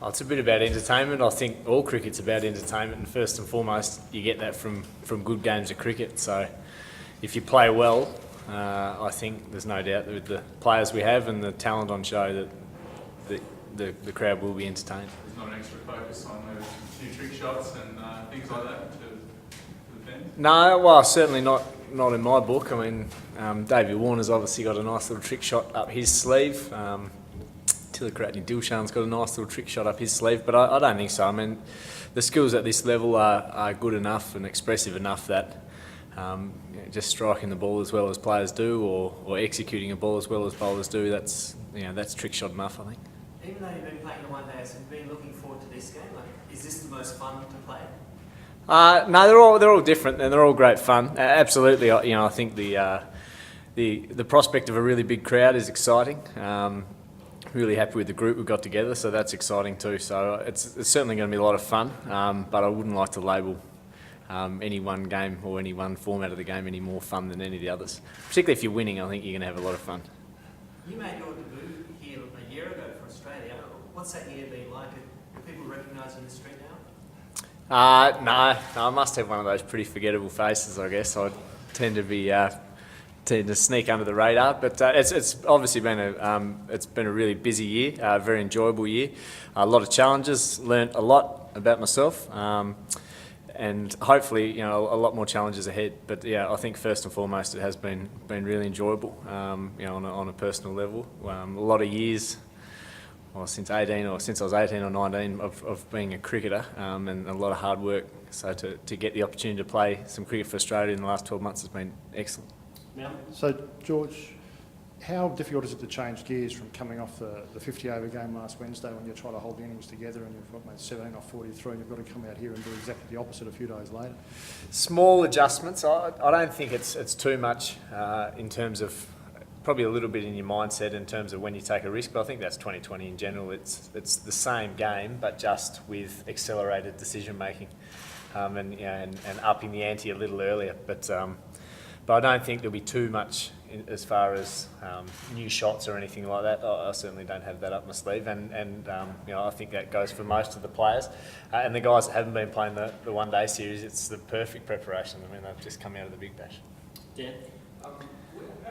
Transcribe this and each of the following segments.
Oh, it's a bit about entertainment. I think all cricket's about entertainment, and first and foremost, you get that from good games of cricket. So, if you play well, I think there's no doubt that with the players we have and the talent on show that the crowd will be entertained. There's not an extra focus on maybe a few trick shots and things like that to the fans? No, well, certainly not in my book. I mean, David Warner's obviously got a nice little trick shot up his sleeve. Tilakratne Dilshan's got a nice little trick shot up his sleeve, but I don't think so. I mean, the skills at this level are good enough and expressive enough that just striking the ball as well as players do, or executing a ball as well as bowlers do, that's trick shot enough, I think. Even though you've been playing the one day, have you been looking forward to this game? Like, is this the most fun to play? No, they're all different and they're all great fun. Absolutely, I think the prospect of a really big crowd is exciting. Really happy with the group we've got together, so that's exciting too. So it's certainly going to be a lot of fun, but I wouldn't like to label any one game or any one format of the game any more fun than any of the others. Particularly if you're winning, I think you're going to have a lot of fun. You made your debut here a year ago for Australia. What's that year been like? Do people recognise you in the street now? No, I must have one of those pretty forgettable faces, I guess. I tend to sneak under the radar, but it's obviously been a really busy year, a very enjoyable year, a lot of challenges, learnt a lot about myself, and hopefully a lot more challenges ahead. But yeah, I think first and foremost it has been really enjoyable, on a personal level. A lot of years. Well, since I was 18 or 19 of being a cricketer, and a lot of hard work. So to get the opportunity to play some cricket for Australia in the last 12 months has been excellent. So, George, how difficult is it to change gears from coming off the 50-over game last Wednesday when you try to hold the innings together and you've got made 17 off 43 and you've got to come out here and do exactly the opposite a few days later? Small adjustments. I don't think it's too much in terms of probably a little bit in your mindset in terms of when you take a risk, but I think that's 2020 in general. It's the same game, but just with accelerated decision making, and upping the ante a little earlier. But I don't think there'll be too much as far as new shots or anything like that. I certainly don't have that up my sleeve, and I think that goes for most of the players and the guys that haven't been playing the one-day series. It's the perfect preparation. I mean, they've just come out of the Big Bash. Dan?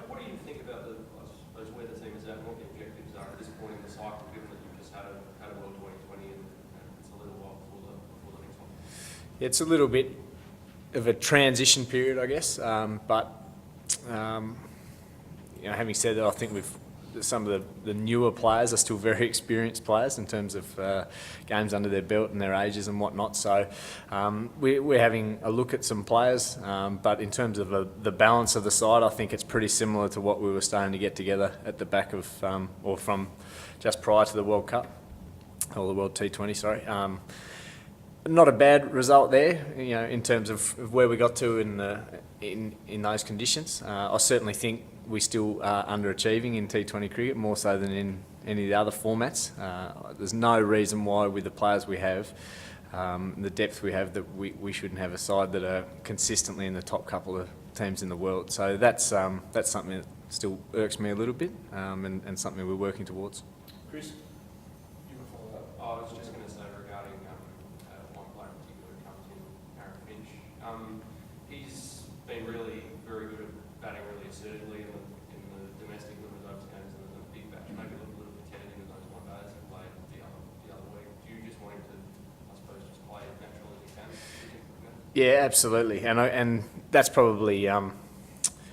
What do you think about where the team is at and what the objectives are at this point in the cycle, given that you've just had a World 2020 and it's a little while before the next one? It's a little bit of a transition period, I guess, but having said that, I think some of the newer players are still very experienced players in terms of games under their belt and their ages and whatnot. So we're having a look at some players, but in terms of the balance of the side, I think it's pretty similar to what we were starting to get together at the back of, or from just prior to the World Cup, or the World T20, sorry. Not a bad result there, in terms of where we got to in those conditions. I certainly think we still are underachieving in T20 cricket, more so than in any of the other formats. There's no reason why, with the players we have, the depth we have, that we shouldn't have a side that are consistently in the top couple of teams in the world. So that's something that still irks me a little bit, and something we're working towards. Chris? You want to follow up? I was just going to say regarding one player in particular who comes in, Aaron Finch. He's been really very good at batting really assertively in the domestic limited overs games and the Big Bash. Maybe a little bit tentative in those one days and played the other week. Do you just want him to, I suppose, just play as natural as he can? Yeah, absolutely, and that's probably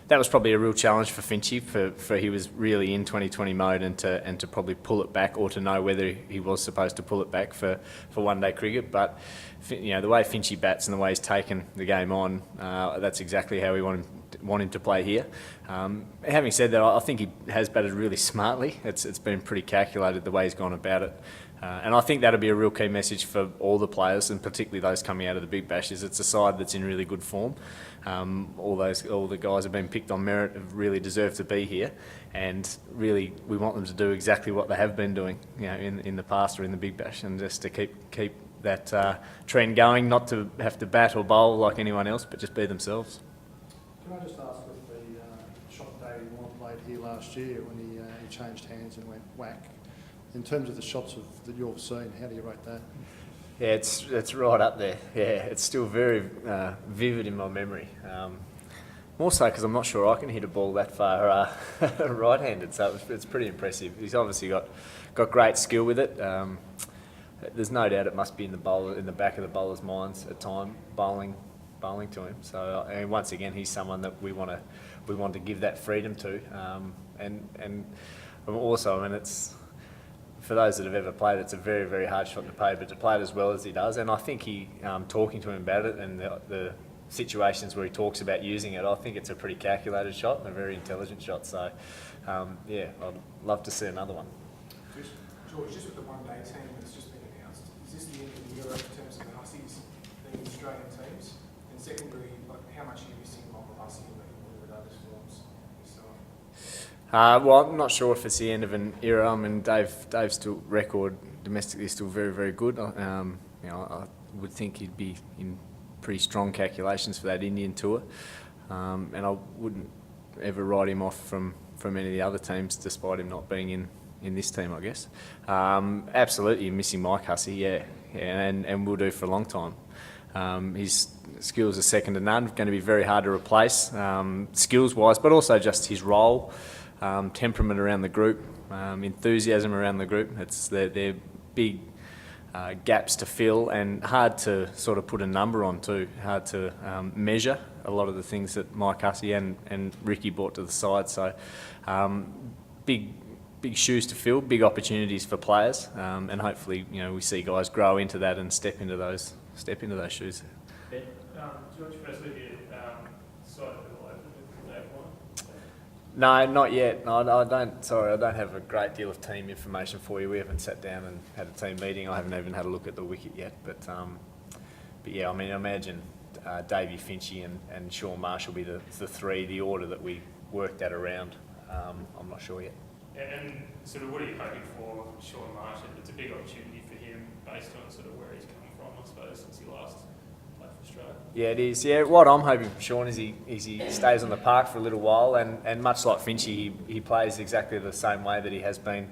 that was probably a real challenge for Finchy, for he was really in 2020 mode, and to probably pull it back, or to know whether he was supposed to pull it back for one-day cricket. But the way Finchy bats and the way he's taken the game on, that's exactly how we want him to play here. Having said that, I think he has batted really smartly. It's been pretty calculated the way he's gone about it. And I think that'll be a real key message for all the players, and particularly those coming out of the Big Bash. Is it's a side that's in really good form. All the guys have been picked on merit, have really deserved to be here, and really we want them to do exactly what they have been doing, in the past or in the Big Bash, and just to keep that trend going. Not to have to bat or bowl like anyone else, but just be themselves. Can I just ask, with the shot David Warner played here last year when he changed hands and went whack, In terms of the shots that you've seen, how do you rate that? Yeah, it's right up there. Yeah, it's still very vivid in my memory. More so because I'm not sure I can hit a ball that far right-handed, so it's pretty impressive. He's obviously got great skill with it. There's no doubt it must be in the back of the bowler's minds at time bowling to him. So and once again, he's someone that we want to give that freedom to, and also, I mean, it's. For those that have ever played, it's a very, very hard shot to play, but to play it as well as he does, and I think he, talking to him about it and the situations where he talks about using it, I think it's a pretty calculated shot and a very intelligent shot. So, yeah, I'd love to see another one. George, just with the one-day team that's just been announced, is this the end of the era in terms of the Hussies being Australian teams? And secondly, how much are you missing Michael Hussey and with others forms this time? Well, I'm not sure if it's the end of an era. I mean, Dave's still record domestically is still very, very good. I would think he'd be in pretty strong calculations for that Indian tour, and I wouldn't ever write him off from any of the other teams, despite him not being in this team, I guess. Absolutely missing Mike Hussey, yeah, and will do for a long time. His skills are second to none. Going to be very hard to replace, skills-wise, but also just his role. Temperament around the group, enthusiasm around the group. They're big gaps to fill and hard to sort of put a number on too. Hard to measure a lot of the things that Mike Hussey and Ricky brought to the side. So big shoes to fill, big opportunities for players, and hopefully we see guys grow into that and step into those shoes. George, firstly, side of the open with Dave Warner? No, not yet. No, I don't. Sorry, I don't have a great deal of team information for you. We haven't sat down and had a team meeting. I haven't even had a look at the wicket yet. But yeah, I mean, I imagine Davey Finchy and Sean Marsh will be the three, the order that we worked at around. I'm not sure yet. And sort of what are you hoping for Sean Marsh? It's a big opportunity for him based on sort of where he's come from, I suppose, since he last played for Australia. Yeah, it is. Yeah, what I'm hoping for Sean is he stays on the park for a little while, and much like Finchy, he plays exactly the same way that he has been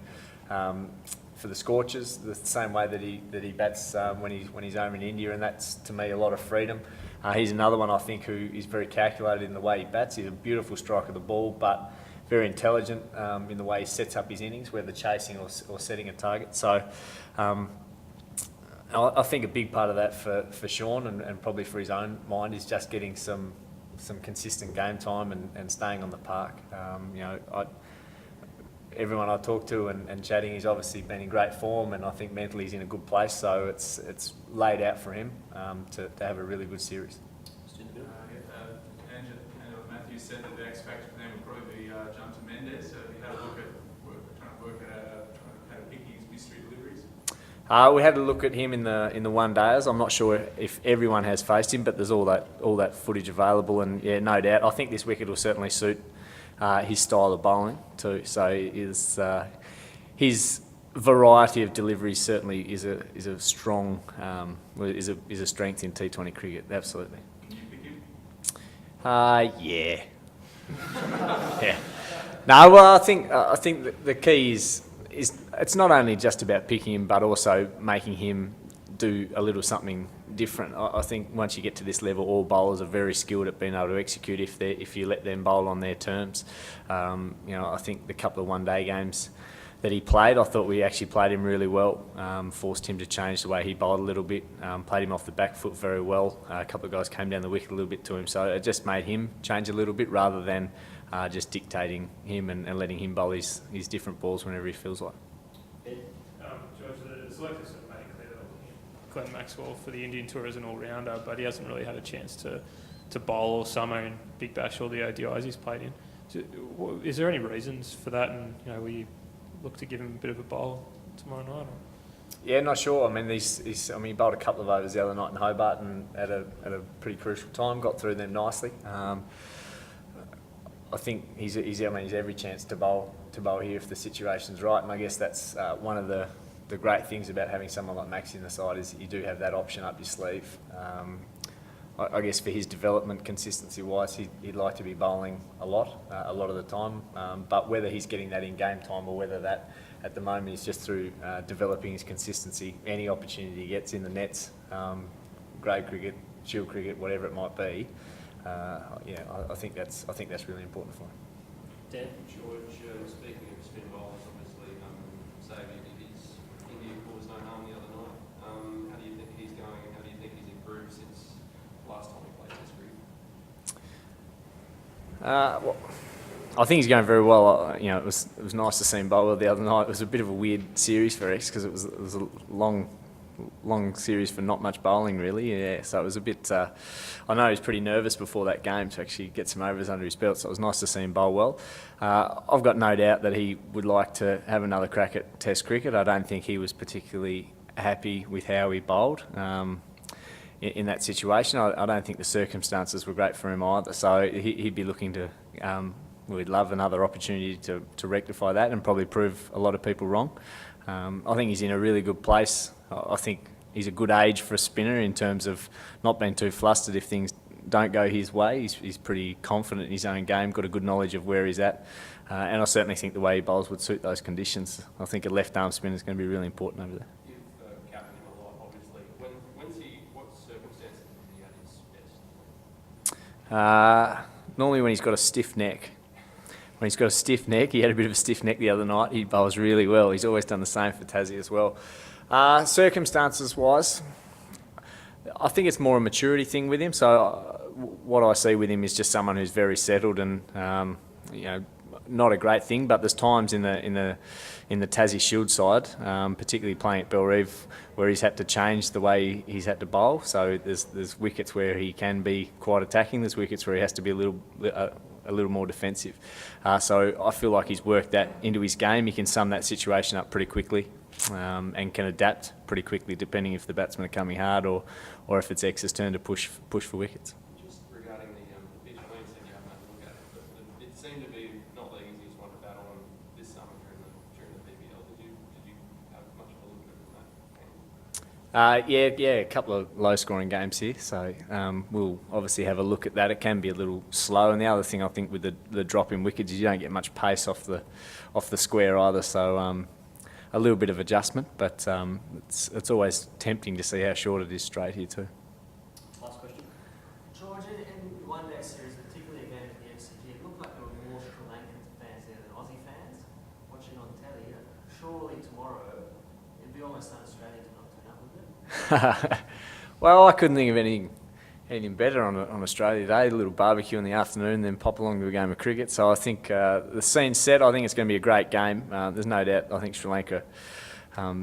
for the Scorchers, the same way that he bats when he's home in India, and that's to me a lot of freedom. He's another one I think who is very calculated in the way he bats. He's a beautiful striker of the ball, but very intelligent in the way he sets up his innings, whether chasing or setting a target. So I think a big part of that for Sean and probably for his own mind is just getting some consistent game time and staying on the park. Everyone I talk to and chatting, he's obviously been in great form, and I think mentally he's in a good place. So it's laid out for him to have a really good series. Angela Matthews said that the X factor for them would probably be jump to Mendes. So if you had a look at trying to work out how to pick his mystery deliveries. We had a look at him in the one days. I'm not sure if everyone has faced him, but there's all that footage available, and yeah, no doubt. I think this wicket will certainly suit his style of bowling too. So his variety of deliveries certainly is a strong is a strength in T20 cricket. Absolutely. Can you pick him? Yeah. Yeah. No, well, I think the key is it's not only just about picking him, but also making him do a little something different. I think once you get to this level, all bowlers are very skilled at being able to execute if you let them bowl on their terms. I think the couple of one-day games that he played, I thought we actually played him really well, forced him to change the way he bowled a little bit, played him off the back foot very well. A couple of guys came down the wicket a little bit to him, so it just made him change a little bit rather than just dictating him and letting him bowl his different balls whenever he feels like. George, the selectors sort of made it clear that Glenn Maxwell for the Indian Tour is an all-rounder, but he hasn't really had a chance to bowl all summer in Big Bash or the ODIs he's played in. So, is there any reasons for that, and will you look to give him a bit of a bowl tomorrow night? Or? Yeah, not sure. I mean, he bowled a couple of overs the other night in Hobart and at a pretty crucial time, got through them nicely. I think he's every chance to bowl here if the situation's right, and I guess that's one of the great things about having someone like Maxi in the side is you do have that option up your sleeve. I guess for his development, consistency-wise, he'd like to be bowling a lot of the time. But whether he's getting that in game time or whether that at the moment is just through developing his consistency, any opportunity he gets in the nets, grade cricket, shield cricket, whatever it might be, I think that's really important for him. Dan? George, speaking of spin bowlers, obviously, Xavier did his India caused no harm the other night. How do you think he's going, and how do you think he's improved since last time he played Test cricket? Well, I think he's going very well. It was nice to see him bowl well the other night. It was a bit of a weird series for X because it was a long series for not much bowling really. Yeah, so it was a bit. I know he was pretty nervous before that game to actually get some overs under his belt. So it was nice to see him bowl well. I've got no doubt that he would like to have another crack at Test cricket. I don't think he was particularly happy with how he bowled. In that situation, I don't think the circumstances were great for him either. So he'd be looking to. We'd love another opportunity to rectify that and probably prove a lot of people wrong. I think he's in a really good place. I think he's a good age for a spinner in terms of not being too flustered if things don't go his way. He's pretty confident in his own game, got a good knowledge of where he's at. And I certainly think the way he bowls would suit those conditions. I think a left-arm spinner is going to be really important over there. You've captained him a lot, obviously. What circumstances is he at his best? Normally when he's got a stiff neck. When he's got a stiff neck, he had a bit of a stiff neck the other night, he bowls really well. He's always done the same for Tassie as well. Circumstances-wise, I think it's more a maturity thing with him. So what I see with him is just someone who's very settled and, not a great thing, but there's times in the Tassie Shield side, particularly playing at Bellerive, where he's had to change the way he's had to bowl. So there's wickets where he can be quite attacking. There's wickets where he has to be a little more defensive. So I feel like he's worked that into his game. He can sum that situation up pretty quickly and can adapt pretty quickly depending if the batsmen are coming hard or if it's X's turn to push for wickets. Just regarding the pitch, I know you said you haven't had a look at it, but it seemed to be not the easiest one to bat on this summer during the BBL. Did you have much of a look at that? Yeah, a couple of low-scoring games here, so we'll obviously have a look at that. It can be a little slow, and the other thing I think with the drop in wickets is you don't get much pace off the square either, so a little bit of adjustment, but it's always tempting to see how short it is straight here too. Last question. George, in one day series, particularly again at the MCG, it looked like there were more Sri Lankan fans there than Aussie fans watching on telly. Surely tomorrow, it'd be almost un-Australian to not turn up, wouldn't it? Well, I couldn't think of anything better on Australia Day. A little barbecue in the afternoon, then pop along to a game of cricket. So I think the scene's set. I think it's going to be a great game. There's no doubt. I think Sri Lanka, a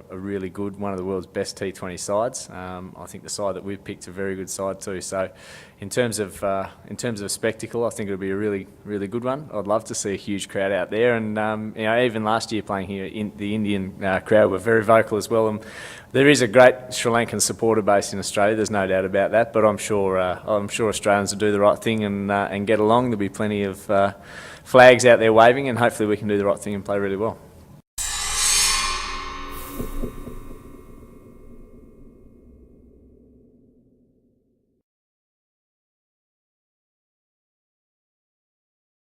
really good, one of the world's best T20 sides. I think the side that we've picked a very good side too. So in terms of spectacle, I think it'll be a really, really good one. I'd love to see a huge crowd out there, and even last year playing here, the Indian crowd were very vocal as well. And there is a great Sri Lankan supporter base in Australia. There's no doubt about that. But I'm sure Australians will do the right thing and get along. There'll be plenty of flags out there waving, and hopefully we can do the right thing and play really well.